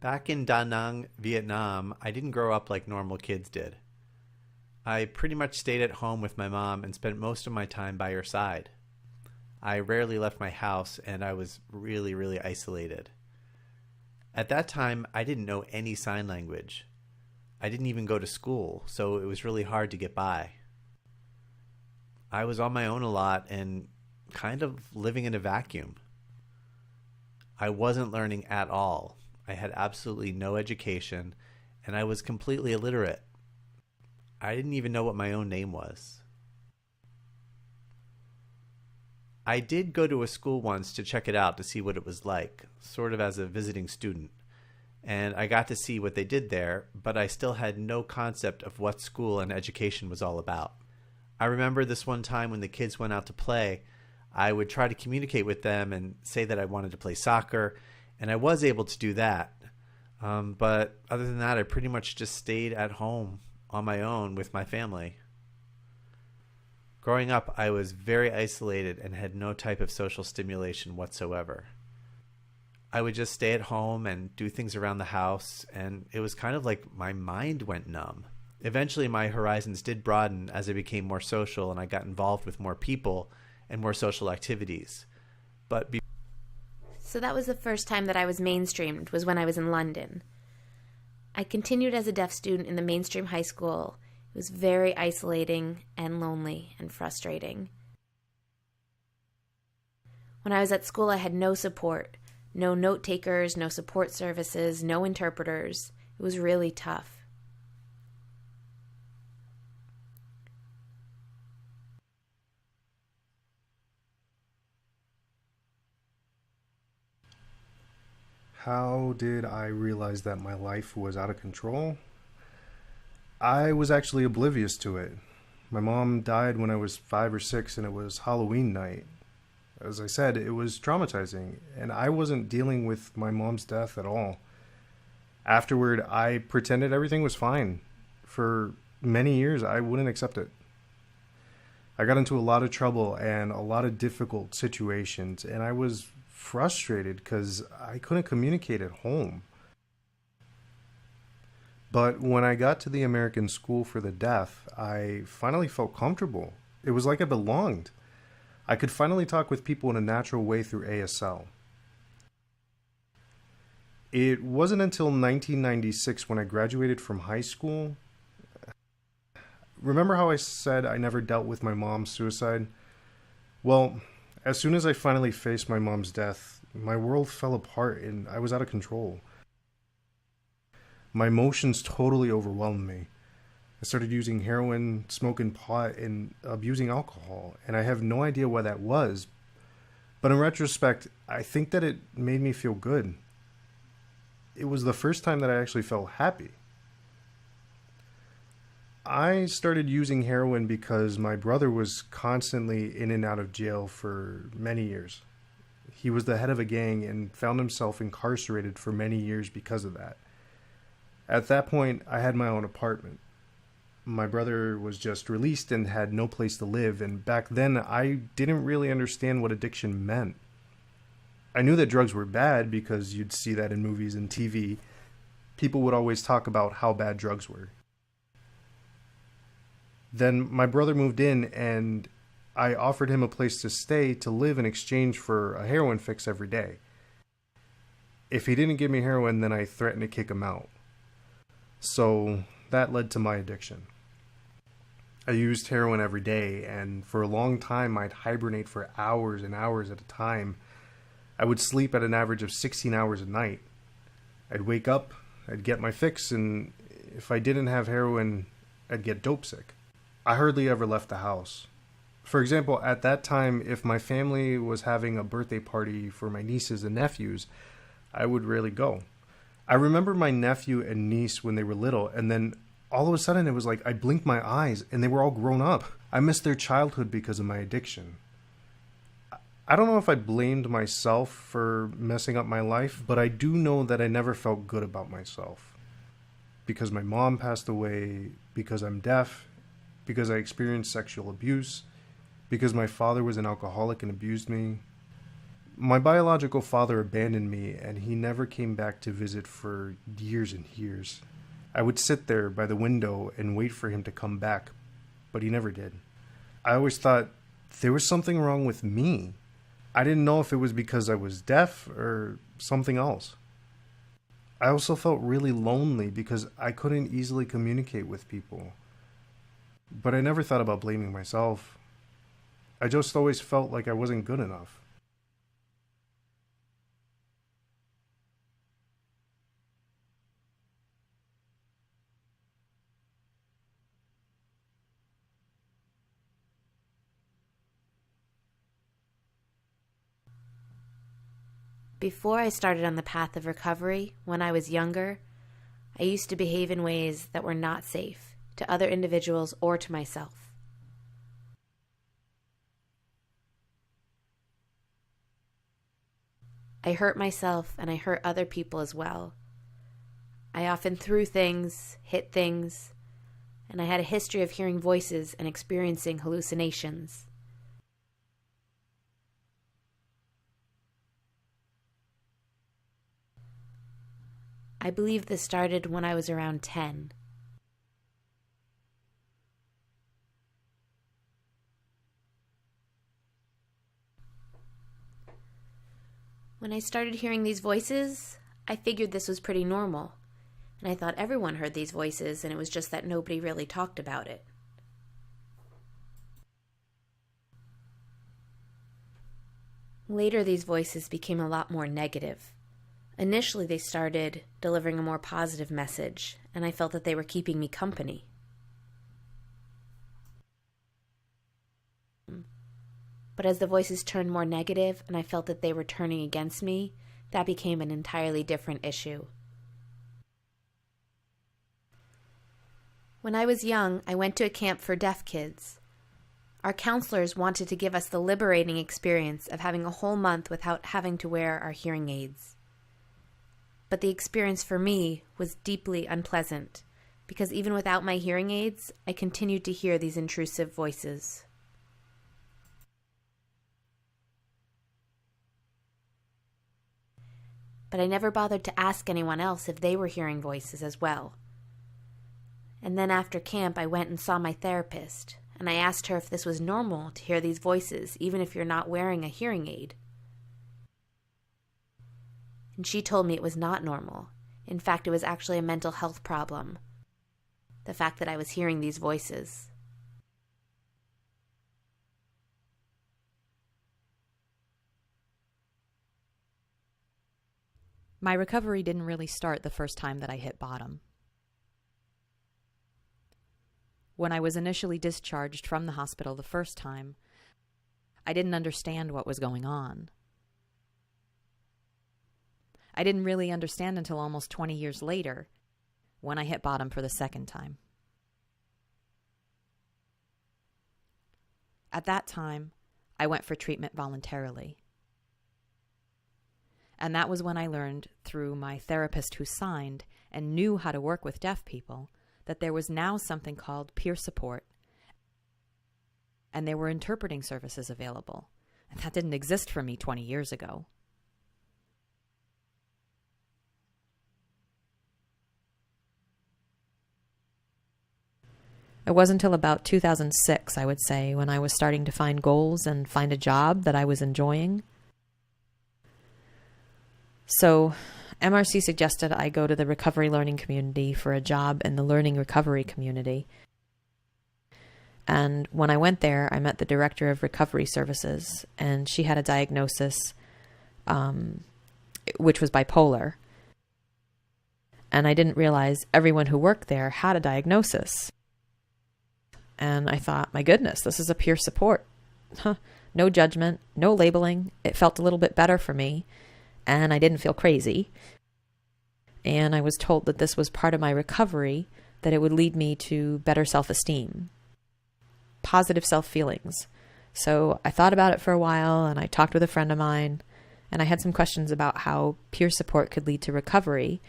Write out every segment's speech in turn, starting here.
Back in Da Nang, Vietnam, I didn't grow up like normal kids did. I pretty much stayed at home with my mom and spent most of my time by her side. I rarely left my house and I was really, really isolated. At that time, I didn't know any sign language. I didn't even go to school, so it was really hard to get by. I was on my own a lot and kind of living in a vacuum. I wasn't learning at all. I had absolutely no education, and I was completely illiterate. I didn't even know what my own name was. I did go to a school once to check it out to see what it was like, sort of as a visiting student. And I got to see what they did there, but I still had no concept of what school and education was all about. I remember this one time when the kids went out to play, I would try to communicate with them and say that I wanted to play soccer, and I was able to do that. But other than that, I pretty much just stayed at home on my own with my family. Growing up, I was very isolated and had no type of social stimulation whatsoever. I would just stay at home and do things around the house, and it was kind of like my mind went numb. Eventually, my horizons did broaden as I became more social and I got involved with more people and more social activities. But So that was the first time that I was mainstreamed, was when I was in London. I continued as a deaf student in the mainstream high school. It was very isolating and lonely and frustrating. When I was at school, I had no support. No note takers, no support services, no interpreters. It was really tough. How did I realize that my life was out of control? I was actually oblivious to it. My mom died when I was 5 or 6, and it was Halloween night. As I said, it was traumatizing, and I wasn't dealing with my mom's death at all. Afterward, I pretended everything was fine. For many years, I wouldn't accept it. I got into a lot of trouble and a lot of difficult situations, and I was frustrated because I couldn't communicate at home. But when I got to the American School for the Deaf, I finally felt comfortable. It was like I belonged. I could finally talk with people in a natural way through ASL. It wasn't until 1996 when I graduated from high school. Remember how I said I never dealt with my mom's suicide? Well, as soon as I finally faced my mom's death, my world fell apart and I was out of control. My emotions totally overwhelmed me. I started using heroin, smoking pot, and abusing alcohol, and I have no idea why that was. But in retrospect, I think that it made me feel good. It was the first time that I actually felt happy. I started using heroin because my brother was constantly in and out of jail for many years. He was the head of a gang and found himself incarcerated for many years because of that. At that point, I had my own apartment. My brother was just released and had no place to live, and back then I didn't really understand what addiction meant. I knew that drugs were bad because you'd see that in movies and TV. People would always talk about how bad drugs were. Then my brother moved in and I offered him a place to stay to live in exchange for a heroin fix every day. If he didn't give me heroin, then I threatened to kick him out. So that led to my addiction. I used heroin every day, and for a long time I'd hibernate for hours and hours at a time. I would sleep at an average of 16 hours a night. I'd wake up, I'd get my fix, and if I didn't have heroin, I'd get dope sick. I hardly ever left the house. For example, at that time, if my family was having a birthday party for my nieces and nephews, I would rarely go. I remember my nephew and niece when they were little, and then all of a sudden it was like I blinked my eyes and they were all grown up. I missed their childhood because of my addiction. I don't know if I blamed myself for messing up my life, but I do know that I never felt good about myself. Because my mom passed away, because I'm deaf, because I experienced sexual abuse, because my father was an alcoholic and abused me. My biological father abandoned me, and he never came back to visit for years and years. I would sit there by the window and wait for him to come back, but he never did. I always thought there was something wrong with me. I didn't know if it was because I was deaf or something else. I also felt really lonely because I couldn't easily communicate with people. But I never thought about blaming myself. I just always felt like I wasn't good enough. Before I started on the path of recovery, when I was younger, I used to behave in ways that were not safe to other individuals or to myself. I hurt myself and I hurt other people as well. I often threw things, hit things, and I had a history of hearing voices and experiencing hallucinations. I believe this started when I was around 10. When I started hearing these voices, I figured this was pretty normal, and I thought everyone heard these voices, and it was just that nobody really talked about it. Later, these voices became a lot more negative. Initially, they started delivering a more positive message, and I felt that they were keeping me company. But as the voices turned more negative and I felt that they were turning against me, that became an entirely different issue. When I was young, I went to a camp for deaf kids. Our counselors wanted to give us the liberating experience of having a whole month without having to wear our hearing aids. But the experience for me was deeply unpleasant, because even without my hearing aids, I continued to hear these intrusive voices. But I never bothered to ask anyone else if they were hearing voices as well. And then after camp, I went and saw my therapist, and I asked her if this was normal to hear these voices, even if you're not wearing a hearing aid. And she told me it was not normal. In fact, it was actually a mental health problem. The fact that I was hearing these voices. My recovery didn't really start the first time that I hit bottom. When I was initially discharged from the hospital the first time, I didn't understand what was going on. I didn't really understand until almost 20 years later, when I hit bottom for the second time. At that time, I went for treatment voluntarily. And that was when I learned, through my therapist who signed and knew how to work with deaf people, that there was now something called peer support, and there were interpreting services available. And that didn't exist for me 20 years ago. It wasn't until about 2006, I would say, when I was starting to find goals and find a job that I was enjoying. So MRC suggested I go to the recovery learning community for a job in the learning recovery community. And when I went there, I met the director of recovery services, and she had a diagnosis, which was bipolar. And I didn't realize everyone who worked there had a diagnosis. And I thought, my goodness, this is a peer support. No judgment, no labeling. It felt a little bit better for me, and I didn't feel crazy. And I was told that this was part of my recovery, that it would lead me to better self-esteem, positive self-feelings. So I thought about it for a while, and I talked with a friend of mine, and I had some questions about how peer support could lead to recovery,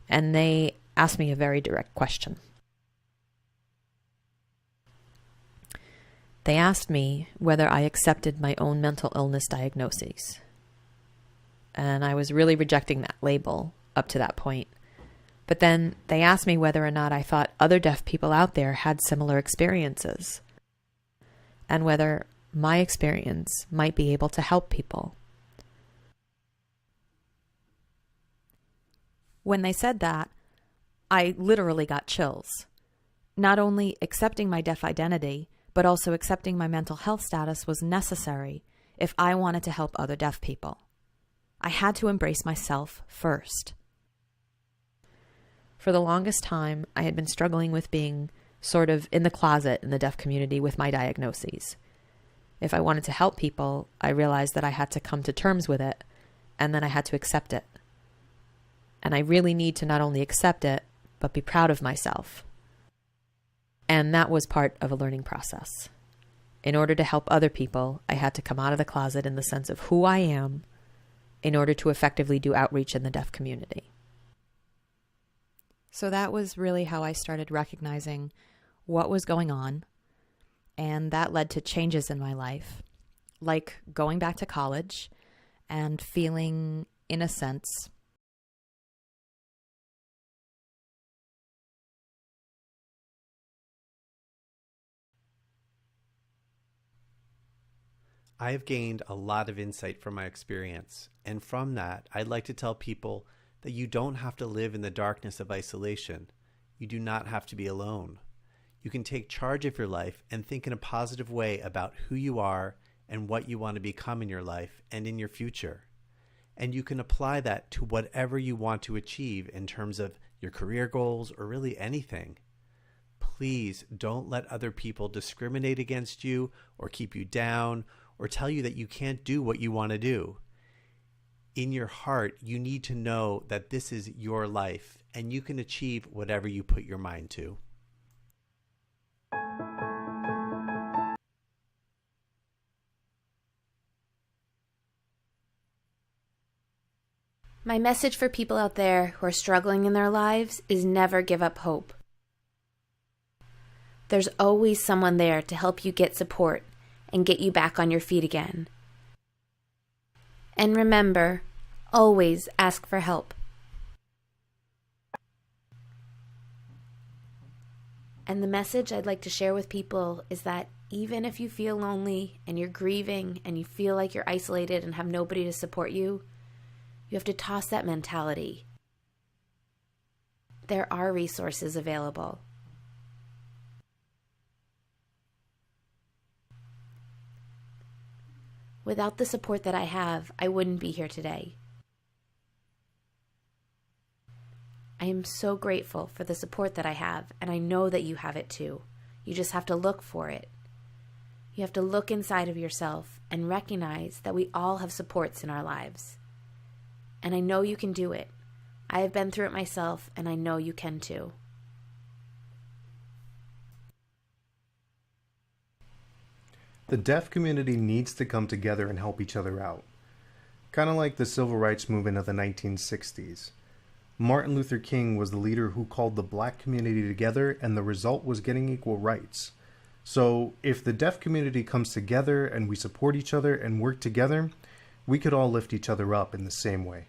and they asked me a very direct question. They asked me whether I accepted my own mental illness diagnoses. and I was really rejecting that label up to that point. But then they asked me whether or not I thought other deaf people out there had similar experiences, and whether my experience might be able to help people. When they said that, I literally got chills. Not only accepting my deaf identity, but also accepting my mental health status was necessary if I wanted to help other deaf people. I had to embrace myself first. For the longest time, I had been struggling with being sort of in the closet in the deaf community with my diagnoses. If I wanted to help people, I realized that I had to come to terms with it, and then I had to accept it. And I really need to not only accept it, but be proud of myself. And that was part of a learning process. In order to help other people, I had to come out of the closet in the sense of who I am in order to effectively do outreach in the deaf community. So that was really how I started recognizing what was going on, and that led to changes in my life, like going back to college and feeling, in a sense, I have gained a lot of insight from my experience, and from that, I'd like to tell people that you don't have to live in the darkness of isolation. You do not have to be alone. You can take charge of your life and think in a positive way about who you are and what you want to become in your life and in your future. And you can apply that to whatever you want to achieve in terms of your career goals or really anything. Please don't let other people discriminate against you or keep you down or tell you that you can't do what you want to do. In your heart, you need to know that this is your life and you can achieve whatever you put your mind to. My message for people out there who are struggling in their lives is never give up hope. There's always someone there to help you get support and get you back on your feet again. And remember, always ask for help. And the message I'd like to share with people is that even if you feel lonely and you're grieving and you feel like you're isolated and have nobody to support you, you have to toss that mentality. There are resources available. Without the support that I have, I wouldn't be here today. I am so grateful for the support that I have, and I know that you have it too. You just have to look for it. You have to look inside of yourself and recognize that we all have supports in our lives. And I know you can do it. I have been through it myself, and I know you can too. The deaf community needs to come together and help each other out. Kind of like the civil rights movement of the 1960s. Martin Luther King was the leader who called the black community together, and the result was getting equal rights. So if the deaf community comes together and we support each other and work together, we could all lift each other up in the same way.